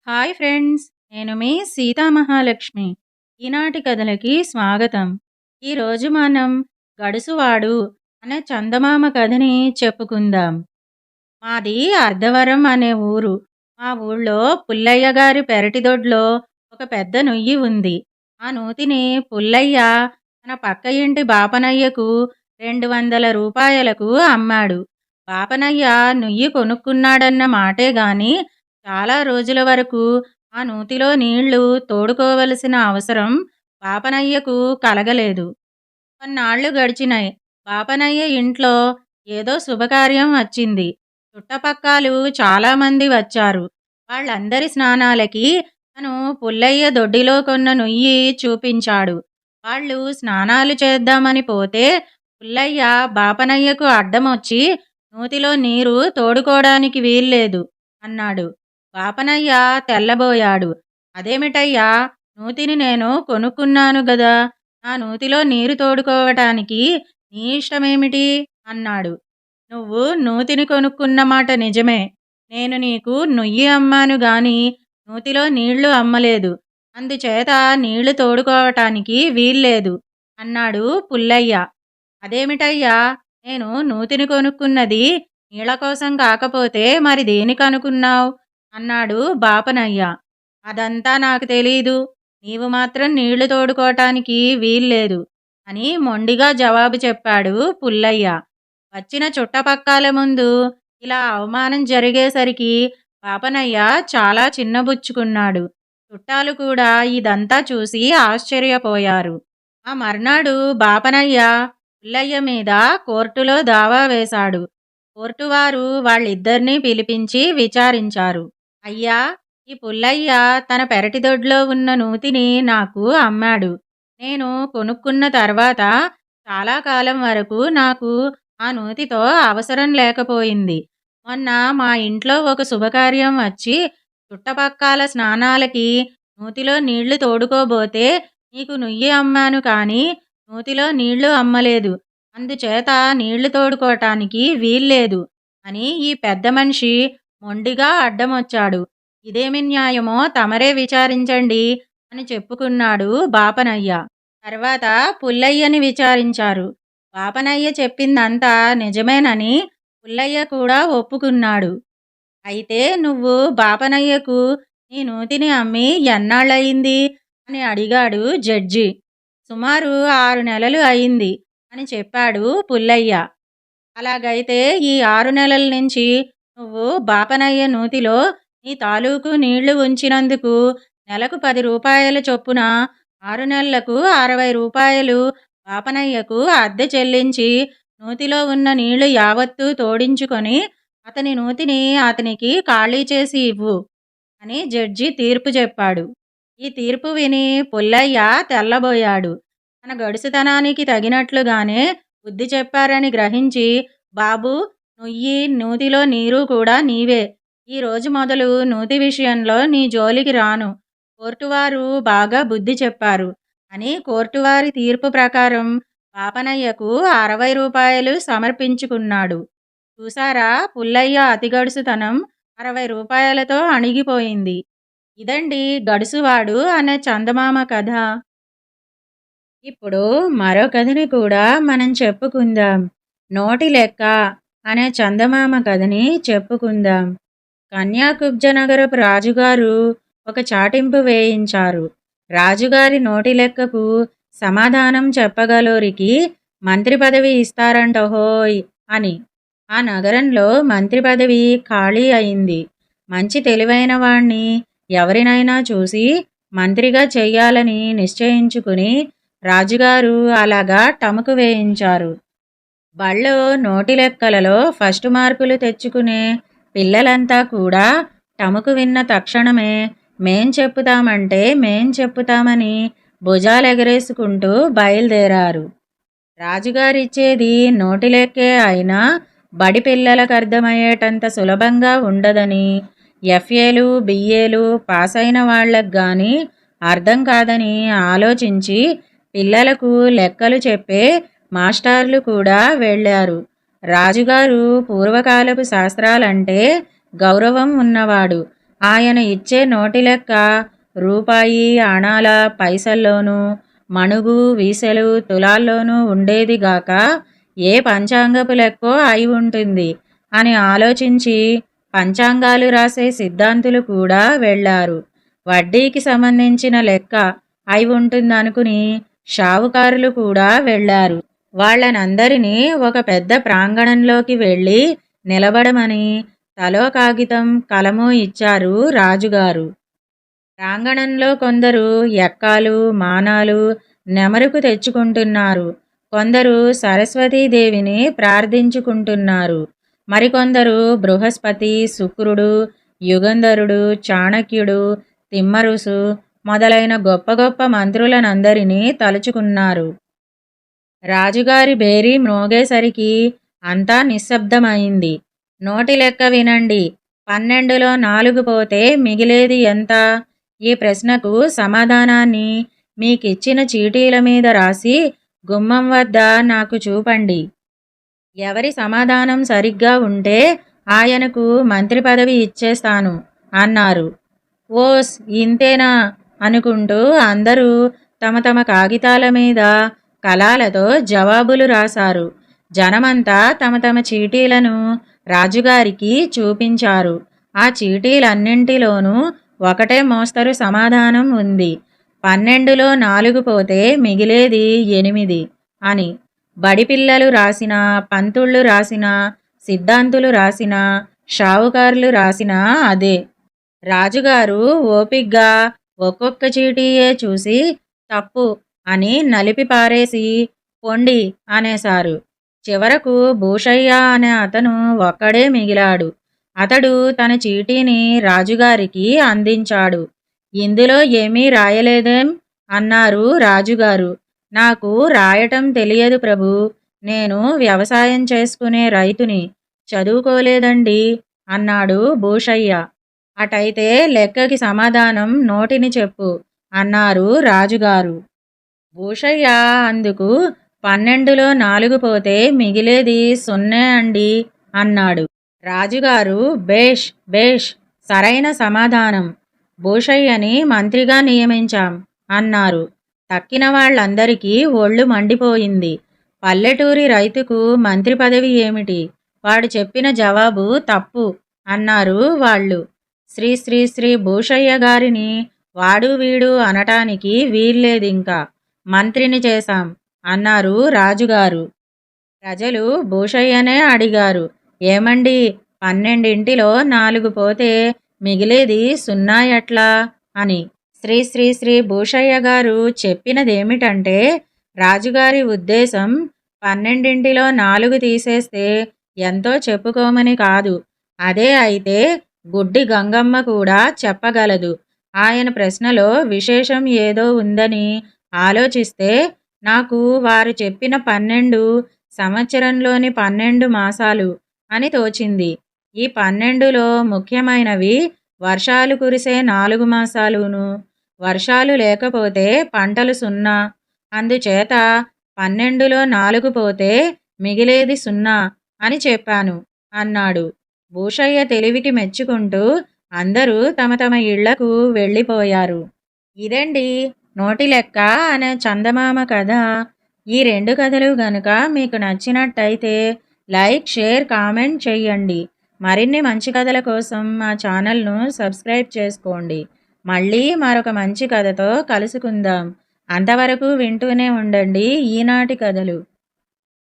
Hi friends, నేను మీ సీతామహాలక్ష్మి. ఈనాటి కథలకి స్వాగతం. ఈరోజు మనం గడుసువాడు అనే చందమామ కథని చెప్పుకుందాం. మాది అర్ధవరం అనే ఊరు. మా ఊళ్ళో పుల్లయ్య గారి పెరటిదొడ్లో ఒక పెద్ద నుయ్యి ఉంది. ఆ నూతిని పుల్లయ్య తన పక్క ఇంటి బాపనయ్యకు 200 రూపాయలకు అమ్మాడు. బాపనయ్య నుయ్యి కొనుక్కున్నాడన్న మాటే గాని చాలా రోజుల వరకు ఆ నూతిలో నీళ్లు తోడుకోవలసిన అవసరం బాపనయ్యకు కలగలేదు. కొన్నాళ్లు గడిచినాయి. బాపనయ్య ఇంట్లో ఏదో శుభకార్యం వచ్చింది. చుట్టపక్కాలు చాలామంది వచ్చారు. వాళ్ళందరి స్నానాలకి తను పుల్లయ్య దొడ్డిలో కొన్న నుయ్యి చూపించాడు. వాళ్ళు స్నానాలు చేద్దామని పోతే పుల్లయ్య బాపనయ్యకు అడ్డమొచ్చి నూతిలో నీరు తోడుకోవడానికి వీల్లేదు అన్నాడు. బాపనయ్య తెల్లబోయాడు. అదేమిటయ్యా, నూతిని నేను కొనుక్కున్నాను గదా, నా నూతిలో నీరు తోడుకోవటానికి నీ ఇష్టమేమిటి అన్నాడు. నువ్వు నూతిని కొనుక్కున్న మాట నిజమే. నేను నీకు నుయ్యి అమ్మాను గాని నూతిలో నీళ్లు అమ్మలేదు. అందుచేత నీళ్లు తోడుకోవటానికి వీల్లేదు అన్నాడు పుల్లయ్య. అదేమిటయ్యా, నేను నూతిని కొనుక్కున్నది నీళ్ల కోసం కాకపోతే మరి దేనికనుకున్నావు అన్నాడు బాపనయ్య. అదంతా నాకు తెలీదు. నీవు మాత్రం నీళ్లు తోడుకోవటానికి వీల్లేదు అని మొండిగా జవాబు చెప్పాడు పుల్లయ్య. వచ్చిన చుట్టపక్కల ముందు ఇలా అవమానం జరిగేసరికి బాపనయ్య చాలా చిన్నబుచ్చుకున్నాడు. చుట్టాలు కూడా ఇదంతా చూసి ఆశ్చర్యపోయారు. ఆ మర్నాడు బాపనయ్య పుల్లయ్య మీద కోర్టులో దావా వేశాడు. కోర్టువారు వాళ్ళిద్దరినీ పిలిపించి విచారించారు. అయ్యా, ఈ పుల్లయ్య తన పెరటిదొడ్లో ఉన్న నూతిని నాకు అమ్మాడు. నేను కొనుక్కున్న తర్వాత చాలా కాలం వరకు నాకు ఆ నూతితో అవసరం లేకపోయింది. మొన్న మా ఇంట్లో ఒక శుభకార్యం వచ్చి చుట్టపక్కల స్నానాలకి నూతిలో నీళ్లు తోడుకోబోతే నీకు నుయ్యి అమ్మాను కానీ నూతిలో నీళ్లు అమ్మలేదు. అందుచేత నీళ్లు తోడుకోవటానికి వీల్లేదు అని ఈ పెద్ద మనిషి మొండిగా అడ్డమొచ్చాడు. ఇదేమి న్యాయమో తమరే విచారించండి అని చెప్పుకున్నాడు బాపనయ్య. తర్వాత పుల్లయ్యని విచారించారు. బాపనయ్య చెప్పిందంతా నిజమేనని పుల్లయ్య కూడా ఒప్పుకున్నాడు. అయితే నువ్వు బాపనయ్యకు నీ నూతిని అమ్మి ఎన్నాళ్ళయింది అని అడిగాడు జడ్జి. సుమారు 6 నెలలు అయింది అని చెప్పాడు పుల్లయ్య. అలాగైతే ఈ 6 నెలల నుంచి నువ్వు బాపనయ్య నూతిలో నీ తాలూకు నీళ్లు ఉంచినందుకు నెలకు 10 రూపాయల చొప్పున 6 నెలలకు 60 రూపాయలు బాపనయ్యకు అద్దె చెల్లించి నూతిలో ఉన్న నీళ్లు యావత్తూ తోడించుకొని అతని నూతిని అతనికి ఖాళీ చేసి ఇవ్వు అని జడ్జి తీర్పు చెప్పాడు. ఈ తీర్పు విని పుల్లయ్య తెల్లబోయాడు. తన గడుసుతనానికి తగినట్లుగానే బుద్ధి చెప్పారని గ్రహించి, బాబూ, నుయ్యి నూతిలో నీరు కూడా నీవే. ఈ రోజు మొదలు నూతి విషయంలో నీ జోలికి రాను. కోర్టువారు బాగా బుద్ధి చెప్పారు అని కోర్టువారి తీర్పు ప్రకారం బాపనయ్యకు 60 రూపాయలు సమర్పించుకున్నాడు. చూసారా, పుల్లయ్య అతిగడుసుతనం 60 రూపాయలతో అణిగిపోయింది. ఇదండి గడుసువాడు అనే చందమామ కథ. ఇప్పుడు మరో కథని కూడా మనం చెప్పుకుందాం. నోటి లెక్క అనే చందమామ కథని చెప్పుకుందాం. కన్యాకుబ్జనగరపు రాజుగారు ఒక చాటింపు వేయించారు. రాజుగారి నోటి లెక్కకు సమాధానం చెప్పగలోరికి మంత్రి పదవి ఇస్తారంటహోయ్ అని. ఆ నగరంలో మంత్రి పదవి ఖాళీ అయింది. మంచి తెలివైన వాణ్ణి ఎవరినైనా చూసి మంత్రిగా చెయ్యాలని నిశ్చయించుకుని రాజుగారు అలాగా టముకు వేయించారు. బళ్ళో నోటి లెక్కలలో ఫస్ట్ మార్కులు తెచ్చుకునే పిల్లలంతా కూడా టముకు విన్న తక్షణమే మేం చెప్పుతామని భుజాలెగరేసుకుంటూ బయలుదేరారు. రాజుగారిచ్చేది నోటి లెక్కే అయినా బడి పిల్లలకు అర్థమయ్యేటంత సులభంగా ఉండదని, ఎఫ్ఏలు బిఏలు పాస్ అయిన వాళ్లకు కానీ అర్థం కాదని ఆలోచించి పిల్లలకు లెక్కలు చెప్పే మాస్టార్లు కూడా వెళ్ళారు. రాజుగారు పూర్వకాలపు శాస్త్రాలంటే గౌరవం ఉన్నవాడు. ఆయన ఇచ్చే నోటి లెక్క రూపాయి, అణాల, పైసల్లోనూ, మణుగు, వీసెలు, తులాల్లోనూ ఉండేదిగాక ఏ పంచాంగపు లెక్కో అయి ఉంటుంది అని ఆలోచించి పంచాంగాలు రాసే సిద్ధాంతులు కూడా వెళ్ళారు. వడ్డీకి సంబంధించిన లెక్క అయి ఉంటుందనుకుని షావుకారులు కూడా వెళ్ళారు. వాళ్ళనందరినీ ఒక పెద్ద ప్రాంగణంలోకి వెళ్ళి నిలబడమని తలో కాగితం, కలము ఇచ్చారు రాజుగారు. ప్రాంగణంలో కొందరు ఎక్కాలు, మానాలు, నెమరుకు తెచ్చుకుంటున్నారు. కొందరు సరస్వతీదేవిని ప్రార్థించుకుంటున్నారు. మరికొందరు బృహస్పతి, శుక్రుడు, యుగంధరుడు, చాణక్యుడు, తిమ్మరుసు మొదలైన గొప్ప గొప్ప మంత్రులనందరినీ తలుచుకున్నారు. రాజుగారి బేరీ మ్రోగేసరికి అంతా నిశ్శబ్దమైంది. నోటి లెక్క వినండి. 12లో 4 పోతే మిగిలేది ఎంత? ఈ ప్రశ్నకు సమాధానాన్ని మీకిచ్చిన చీటీల మీద రాసి గుమ్మం వద్ద నాకు చూపండి. ఎవరి సమాధానం సరిగ్గా ఉంటే ఆయనకు మంత్రి పదవి ఇచ్చేస్తాను అన్నారు. ఓస్ ఇంతేనా అనుకుంటూ అందరూ తమ తమ కాగితాల మీద కలాలతో జవాబులు రాశారు. జనమంతా తమ తమ చీటీలను రాజుగారికి చూపించారు. ఆ చీటీలన్నింటిలోనూ ఒకటే మోస్తరు సమాధానం ఉంది. 12లో 4 పోతే మిగిలేది 8 అని. బడిపిల్లలు రాసినా, పంతుళ్ళు రాసినా, సిద్ధాంతులు రాసినా, షావుకారులు రాసినా అదే. రాజుగారు ఓపిగ్గా ఒక్కొక్క చీటీయే చూసి తప్పు అని నలిపి పారేసి పొండి అనేశారు. చివరకు భూషయ్య అనే అతను ఒక్కడే మిగిలాడు. అతడు తన చీటీని రాజుగారికి అందించాడు. ఇందులో ఏమీ రాయలేదేం అన్నారు రాజుగారు. నాకు రాయటం తెలియదు ప్రభూ, నేను వ్యవసాయం చేసుకునే రైతుని, చదువుకోలేదండి అన్నాడు భూషయ్య. అటైతే లెక్కకి సమాధానం నోటిని చెప్పు అన్నారు రాజుగారు. భూషయ్య అందుకు 12లో 4 పోతే మిగిలేది 0 అండి అన్నాడు. రాజుగారు బేష్ బేష్, సరైన సమాధానం. భూషయ్యని మంత్రిగా నియమించాం అన్నారు. తక్కిన వాళ్ళందరికీ ఒళ్ళు మండిపోయింది. పల్లెటూరి రైతుకు మంత్రి పదవి ఏమిటి? వాడు చెప్పిన జవాబు తప్పు అన్నారు వాళ్ళు. శ్రీ శ్రీ శ్రీ భూషయ్య గారిని వాడు వీడు అనటానికి వీల్లేదింకా. మంత్రిని చేశాం అన్నారు రాజుగారు. ప్రజలు భూషయ్యనే అడిగారు, ఏమండి 12లో 4 పోతే మిగిలేది 0 ఎట్లా అని. శ్రీ శ్రీ శ్రీ భూషయ్య గారు చెప్పినదేమిటంటే, రాజుగారి ఉద్దేశం 12లో 4 తీసేస్తే ఎంతో చెప్పుకోమని కాదు. అదే అయితే గుడ్డి గంగమ్మ కూడా చెప్పగలదు. ఆయన ప్రశ్నలో విశేషం ఏదో ఉందని ఆలోచిస్తే నాకు వారు చెప్పిన 12 సంవత్సరంలోని 12 మాసాలు అని తోచింది. ఈ 12లో ముఖ్యమైనవి వర్షాలు కురిసే 4 మాసాలును, వర్షాలు లేకపోతే పంటలు 0. అందుచేత 12లో 4 పోతే మిగిలేది 0 అని చెప్పాను అన్నాడు. భూషయ్య తెలివికి మెచ్చుకుంటూ అందరూ తమ తమ ఇళ్లకు వెళ్ళిపోయారు. ఇదండి నోటి లెక్క అనే చందమామ కథ. ఈ 2 కథలు గనుక మీకు నచ్చినట్టయితే లైక్, షేర్, కామెంట్ చేయండి. మరిన్ని మంచి కథల కోసం మా ఛానల్ను సబ్స్క్రైబ్ చేసుకోండి. మళ్ళీ మరొక మంచి కథతో కలుసుకుందాం. అంతవరకు వింటూనే ఉండండి ఈనాటి కథలు.